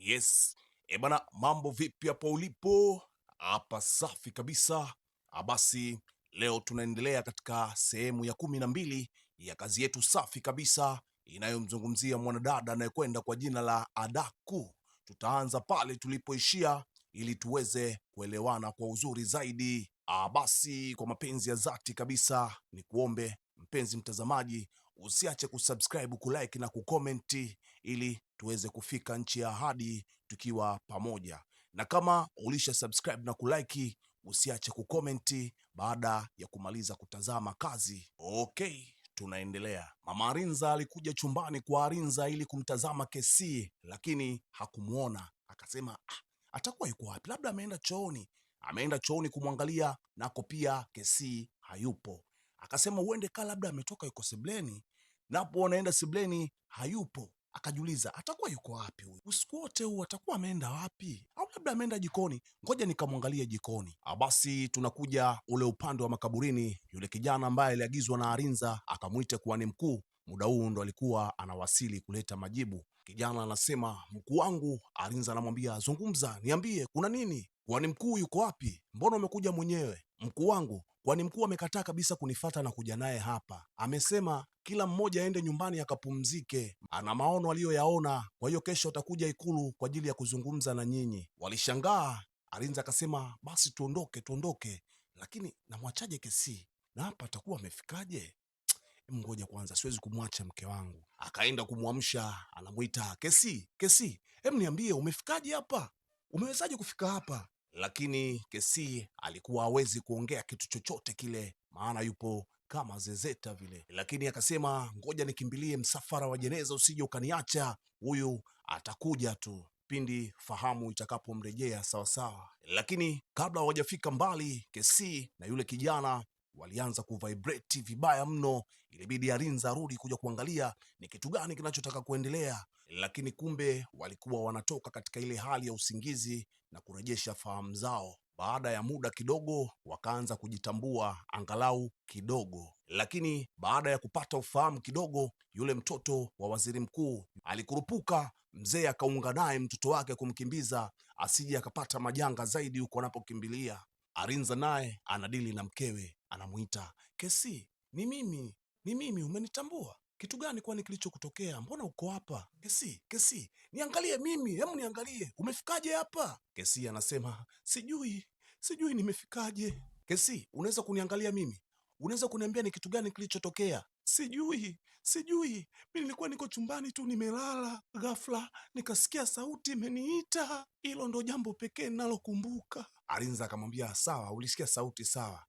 Yes. Bana, mambo vipi hapo ulipo? Hapa safi kabisa. Basi leo tunaendelea katika sehemu ya 12 ya kazi yetu safi kabisa inayomzungumzia mwanadada anayekwenda kwa jina la Adaku. Tutaanza pale tulipoishia ili tuweze kuelewana kwa uzuri zaidi. Basi kwa mapenzi ya dhati kabisa ni kuombe mpenzi mtazamaji usiache kusubscribe, kulike na kukomenti ili tuweze kufika nchi ya ahadi tukiwa pamoja. Na kama ulisha subscribe na kulike, usiache kukomenti baada ya kumaliza kutazama kazi. Okay, tunaendelea. Mama Arinza alikuja chumbani kwa Arinza ili kumtazama Kesi, lakini hakumuona. Akasema atakuwa yuko wapi? Labda ameenda chooni. Ameenda chooni kumwangalia, nako pia Kesi hayupo. Akasema uende labda ametoka yuko sebleni, napo anaenda sebleni hayupo. Akajiuliza atakuwa yuko wapi huyu? Usiku wote huu atakuwa ameenda wapi? Au labda ameenda jikoni. Ngoja nikamwangalia jikoni. Basi tunakuja ule upande wa makaburini. Yule kijana ambaye aliagizwa na Arinza akamwita kuhani mkuu, muda huu ndo alikuwa anawasili kuleta majibu. Kijana anasema mkuu wangu. Arinza anamwambia zungumza, niambie kuna nini? Kuhani mkuu yuko wapi? Mbona umekuja mwenyewe? Mkuu wangu, kwani mkuu amekataa kabisa kunifata na kuja naye hapa. Amesema kila mmoja aende nyumbani akapumzike, ana maono aliyoyaona, kwa hiyo kesho atakuja Ikulu kwa ajili ya kuzungumza na nyinyi. Walishangaa. Arinza akasema basi tuondoke, lakini namwachaje Kesi? Na hapa atakuwa amefikaje? Ngoja kwanza, siwezi kumwacha mke wangu. Akaenda kumwamsha, anamwita Kesi, niambie umefikaje hapa? Umewezaje kufika hapa? Lakini Kesi alikuwa hawezi kuongea kitu chochote kile, maana yupo kama zezeta vile. Lakini akasema ngoja nikimbilie msafara wa jeneza, usije ukaniacha, huyu atakuja tu pindi fahamu itakapomrejea sawasawa. Lakini kabla hawajafika mbali, Kesi na yule kijana walianza kuvibrate vibaya mno. Ilibidi Arinza arudi kuja kuangalia ni kitu gani kinachotaka kuendelea, lakini kumbe walikuwa wanatoka katika ile hali ya usingizi na kurejesha fahamu zao. Baada ya muda kidogo wakaanza kujitambua angalau kidogo, lakini baada ya kupata ufahamu kidogo, yule mtoto wa waziri mkuu alikurupuka. Mzee akaunga naye mtoto wake kumkimbiza asije akapata majanga zaidi huko anapokimbilia. Arinza naye anadili na mkewe, anamuita Kesi, ni mimi, umenitambua? Kitu gani kwani kilichokutokea? Mbona uko hapa? Kesi, niangalie mimi, hebu niangalie, umefikaje hapa? Kesi anasema sijui nimefikaje. Kesi, unaweza kuniangalia mimi? Unaweza kuniambia ni kitu gani kilichotokea? Sijui. Mimi nilikuwa niko chumbani tu nimelala, ghafla nikasikia sauti imeniita. Hilo ndo jambo pekee ninalokumbuka. Arinza akamwambia sawa, ulisikia sauti, sawa.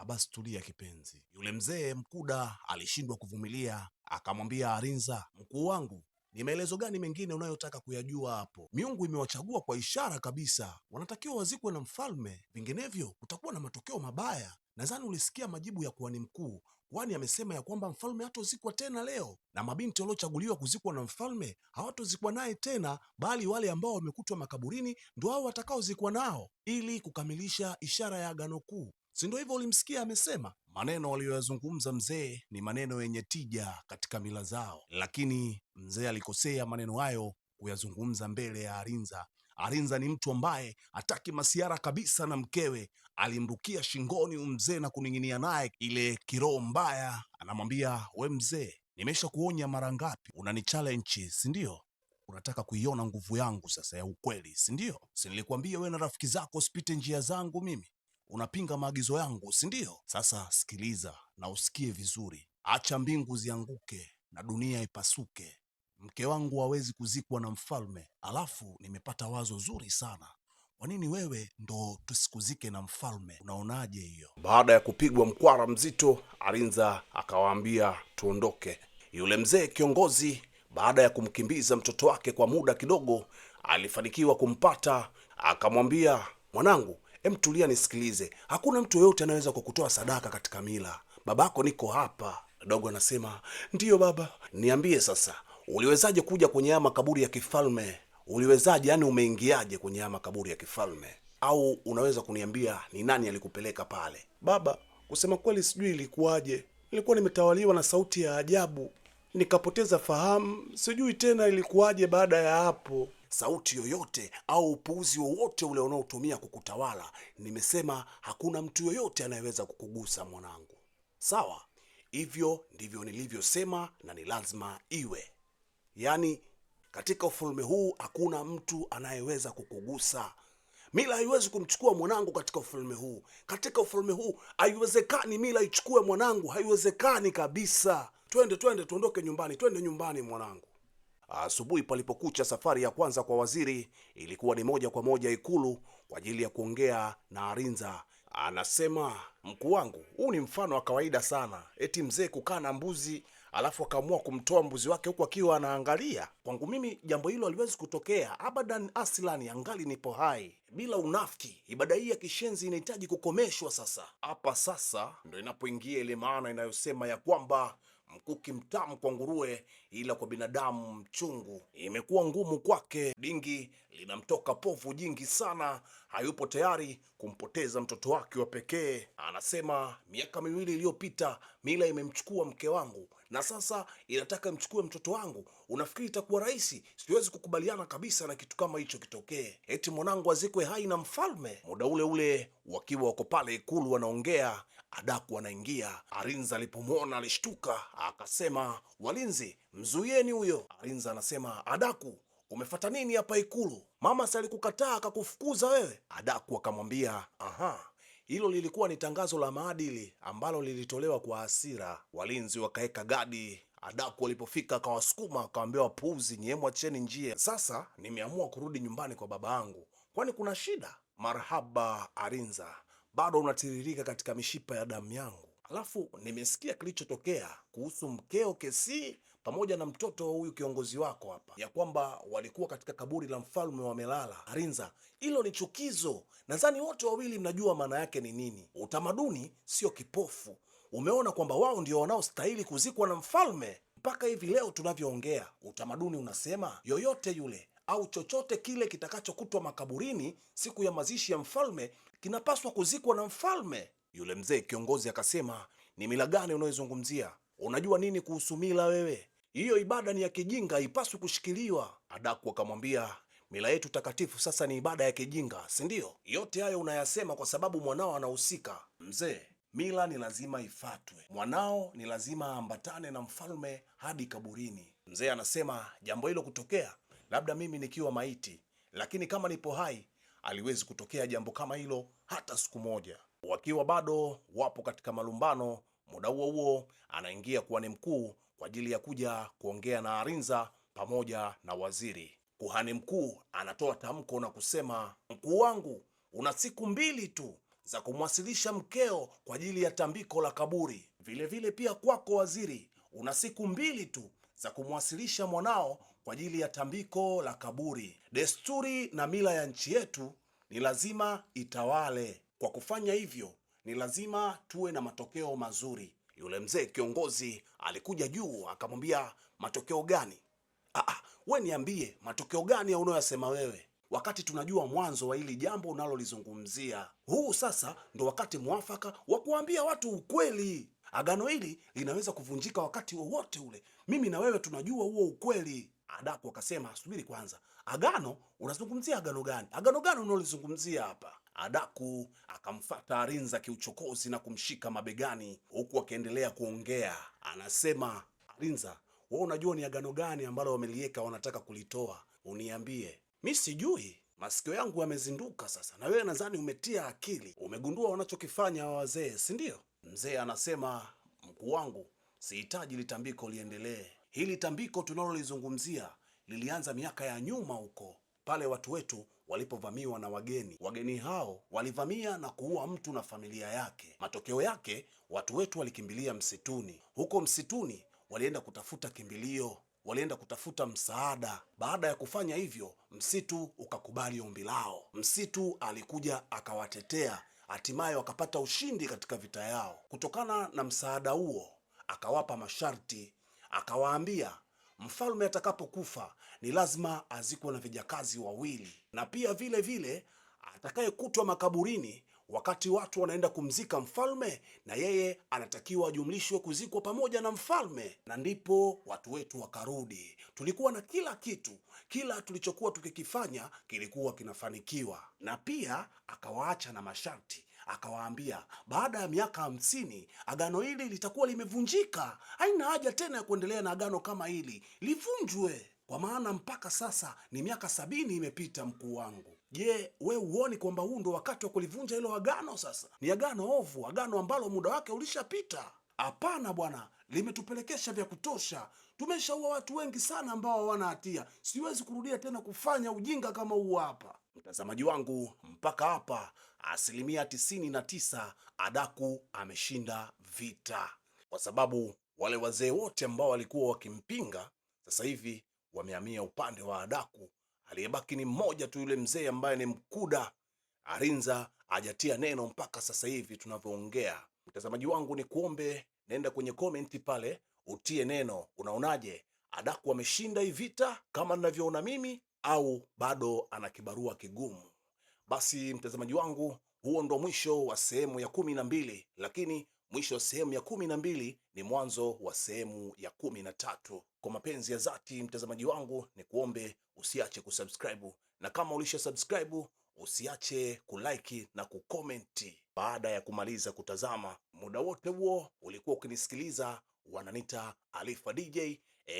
Basi tulia kipenzi. Yule mzee Mkuda alishindwa kuvumilia, akamwambia Arinza, mkuu wangu, ni maelezo gani mengine unayotaka kuyajua hapo? Miungu imewachagua kwa ishara kabisa, wanatakiwa wazikwe na mfalme, vinginevyo kutakuwa na matokeo mabaya. Nadhani ulisikia majibu ya kuhani mkuu, kwani amesema ya kwamba mfalme hatozikwa tena leo, na mabinti waliochaguliwa kuzikwa na mfalme hawatozikwa naye tena, bali wale ambao wamekutwa makaburini ndio hao watakaozikwa nao, ili kukamilisha ishara ya agano kuu. Si ndio hivyo ulimsikia amesema? Maneno aliyoyazungumza mzee ni maneno yenye tija katika mila zao, lakini mzee alikosea maneno hayo kuyazungumza mbele ya Arinza. Arinza ni mtu ambaye hataki masiara kabisa na mkewe. Alimrukia shingoni mzee na kuning'inia naye ile kiroho mbaya. Anamwambia, we mzee, nimesha kuonya mara ngapi? Unani challenge, si ndio? Unataka kuiona nguvu yangu sasa ya ukweli, si ndio? Si nilikwambia we na rafiki zako usipite njia zangu mimi? Unapinga maagizo yangu, si ndio? Sasa sikiliza na usikie vizuri. Acha mbingu zianguke na dunia ipasuke, mke wangu hawezi kuzikwa na mfalme. Alafu nimepata wazo zuri sana. Kwa nini wewe ndo tusikuzike na mfalme? Unaonaje hiyo? Baada ya kupigwa mkwara mzito, Arinza akawaambia tuondoke. Yule mzee kiongozi, baada ya kumkimbiza mtoto wake kwa muda kidogo, alifanikiwa kumpata. Akamwambia, mwanangu, tulia nisikilize. Hakuna mtu yeyote anaweza kukutoa sadaka katika mila. Babako niko hapa. Dogo anasema, ndiyo baba. Niambie sasa, uliwezaje kuja kwenye haya makaburi ya kifalme? Uliwezaje, yani umeingiaje kwenye haya makaburi ya kifalme? Au unaweza kuniambia ni nani alikupeleka pale? Baba, kusema kweli sijui ilikuwaje. Nilikuwa nimetawaliwa na sauti ya ajabu, nikapoteza fahamu. Sijui tena ilikuwaje baada ya hapo. sauti yoyote au upuuzi wowote ule unaotumia kukutawala, nimesema hakuna mtu yoyote anayeweza kukugusa mwanangu. Sawa? Hivyo ndivyo nilivyosema na ni lazima iwe. Yaani katika ufalme huu hakuna mtu anayeweza kukugusa. Mila haiwezi kumchukua mwanangu katika ufalme huu. Katika ufalme huu haiwezekani mila ichukue mwanangu, haiwezekani kabisa. Twende tuondoke nyumbani, twende nyumbani mwanangu. Asubuhi palipokucha, safari ya kwanza kwa waziri ilikuwa ni moja kwa moja Ikulu kwa ajili ya kuongea na Arinza. Anasema, mkuu wangu, huu ni mfano wa kawaida sana. Eti mzee kukaa na mbuzi alafu akaamua kumtoa mbuzi wake huku akiwa anaangalia. Kwangu mimi jambo hilo haliwezi kutokea abadan aslani, angali nipo hai. Bila unafiki, ibada hii ya kishenzi inahitaji kukomeshwa sasa. Hapa sasa ndo inapoingia ile maana inayosema ya kwamba mkuki mtamu kwa nguruwe, ila kwa binadamu mchungu. Imekuwa ngumu kwake, dingi linamtoka povu jingi sana. Hayupo tayari kumpoteza mtoto wake wa pekee. Anasema, miaka 2 iliyopita mila imemchukua mke wangu na sasa inataka mchukue mtoto wangu. Unafikiri itakuwa rahisi? Siwezi kukubaliana kabisa na kitu kama hicho kitokee. Eti mwanangu azikwe hai na mfalme. Muda ule ule wakiwa wako pale Ikulu wanaongea, Adaku anaingia. Arinza alipomwona alishtuka, akasema, walinzi, mzuieni huyo. Arinza anasema, Adaku, umefata nini hapa Ikulu? Mama si alikukataa akakufukuza wewe? Adaku akamwambia, aha, hilo lilikuwa ni tangazo la maadili ambalo lilitolewa kwa hasira. Walinzi wakaeka gadi. Adaku alipofika akawasukuma, akawaambia, wapuuzi, nyie mwacheni njia. Sasa nimeamua kurudi nyumbani kwa baba yangu. Kwani kuna shida? Marhaba Arinza, bado unatiririka katika mishipa ya damu yangu. Alafu nimesikia kilichotokea kuhusu mkeo Kesi pamoja na mtoto wa huyu kiongozi wako hapa, ya kwamba walikuwa katika kaburi la mfalme wamelala. Arinza, hilo ni chukizo. Nadhani wote wawili mnajua maana yake ni nini. Utamaduni sio kipofu. Umeona kwamba wao ndio wanaostahili kuzikwa na mfalme. Mpaka hivi leo tunavyoongea, utamaduni unasema yoyote yule au chochote kile kitakachokutwa makaburini siku ya mazishi ya mfalme kinapaswa kuzikwa na mfalme. Yule mzee kiongozi akasema, ni mila gani unayozungumzia? Unajua nini kuhusu mila wewe? Hiyo ibada ni ya kijinga, haipaswi kushikiliwa. Adaku akamwambia, mila yetu takatifu sasa ni ibada ya kijinga, si ndio? Yote hayo unayasema kwa sababu mwanao anahusika. Mzee, mila ni lazima ifatwe. Mwanao ni lazima aambatane na mfalme hadi kaburini. Mzee anasema, jambo hilo kutokea labda mimi nikiwa maiti, lakini kama nipo hai aliwezi kutokea jambo kama hilo hata siku moja. Wakiwa bado wapo katika malumbano, muda huo huo anaingia kuhani mkuu kwa ajili ya kuja kuongea na Arinza pamoja na waziri. Kuhani mkuu anatoa tamko na kusema, mkuu wangu, una siku 2 tu za kumwasilisha mkeo kwa ajili ya tambiko la kaburi. Vile pia kwako waziri, una siku 2 tu za kumwasilisha mwanao kwa ajili ya tambiko la kaburi. Desturi na mila ya nchi yetu ni lazima itawale. Kwa kufanya hivyo, ni lazima tuwe na matokeo mazuri. Yule mzee kiongozi alikuja juu akamwambia, matokeo gani? We niambie, matokeo gani ya unayoyasema wewe, wakati tunajua mwanzo wa hili jambo unalolizungumzia. Huu sasa ndo wakati mwafaka wa kuambia watu ukweli. Agano hili linaweza kuvunjika wakati wowote ule. Mimi na wewe tunajua huo ukweli. Adaku akasema, subiri kwanza, agano? Unazungumzia agano gani? Agano gani unalozungumzia hapa? Adaku akamfuata Arinza kiuchokozi na kumshika mabegani huku akiendelea kuongea. Anasema, Arinza, wewe unajua ni agano gani ambalo wameliweka wanataka kulitoa? Uniambie. Mi sijui. Masikio yangu yamezinduka sasa. Na wewe nadhani umetia akili. Umegundua wanachokifanya hawa wazee, si ndio? Mzee anasema, mkuu wangu, sihitaji litambiko liendelee. Hili tambiko tunalolizungumzia lilianza miaka ya nyuma huko, pale watu wetu walipovamiwa na wageni. Wageni hao walivamia na kuua mtu na familia yake. Matokeo yake watu wetu walikimbilia msituni. Huko msituni walienda kutafuta kimbilio, walienda kutafuta msaada. Baada ya kufanya hivyo, msitu ukakubali ombi lao. Msitu alikuja akawatetea, hatimaye wakapata ushindi katika vita yao. Kutokana na msaada huo, akawapa masharti. Akawaambia, mfalme atakapokufa ni lazima azikwe na vijakazi 2, na pia vile atakayekutwa makaburini wakati watu wanaenda kumzika mfalme, na yeye anatakiwa ajumlishwe kuzikwa pamoja na mfalme. Na ndipo watu wetu wakarudi. Tulikuwa na kila kitu, kila tulichokuwa tukikifanya kilikuwa kinafanikiwa. Na pia akawaacha na masharti, akawaambia baada ya miaka 50 agano hili litakuwa limevunjika. Haina haja tena ya kuendelea na agano kama hili, livunjwe, kwa maana mpaka sasa ni miaka 70 imepita, mkuu wangu. Je, we huoni kwamba huu ndo wakati wa kulivunja hilo agano? Sasa ni agano ovu, agano ambalo muda wake ulishapita. Hapana bwana, limetupelekesha vya kutosha. Tumeshaua watu wengi sana ambao hawana hatia. Siwezi kurudia tena kufanya ujinga kama huu hapa. Mtazamaji wangu, mpaka hapa 99% Adaku ameshinda vita, kwa sababu wale wazee wote ambao walikuwa wakimpinga sasa hivi wamehamia upande wa Adaku. Aliyebaki ni mmoja tu, yule mzee ambaye ni Mkuda. Arinza hajatia neno mpaka sasa hivi tunavyoongea. Mtazamaji wangu, ni kuombe nenda kwenye komenti pale utie neno. Unaonaje, Adaku ameshinda hii vita kama ninavyoona mimi, au bado ana kibarua kigumu? Basi mtazamaji wangu, huo ndo mwisho wa sehemu ya 12, lakini mwisho wa sehemu ya 12 ni mwanzo wa sehemu ya 13. Kwa mapenzi ya dhati mtazamaji wangu, ni kuombe usiache kusubscribe, na kama ulisha subscribe usiache kulike na kukomenti. Baada ya kumaliza kutazama, muda wote huo ulikuwa ukinisikiliza, wananita Alifa DJ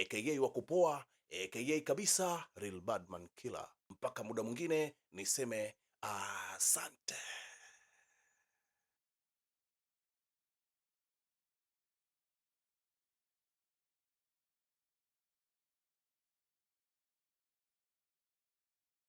aka wa kupoa aka kabisa Real Badman Killer. Mpaka muda mwingine niseme asante.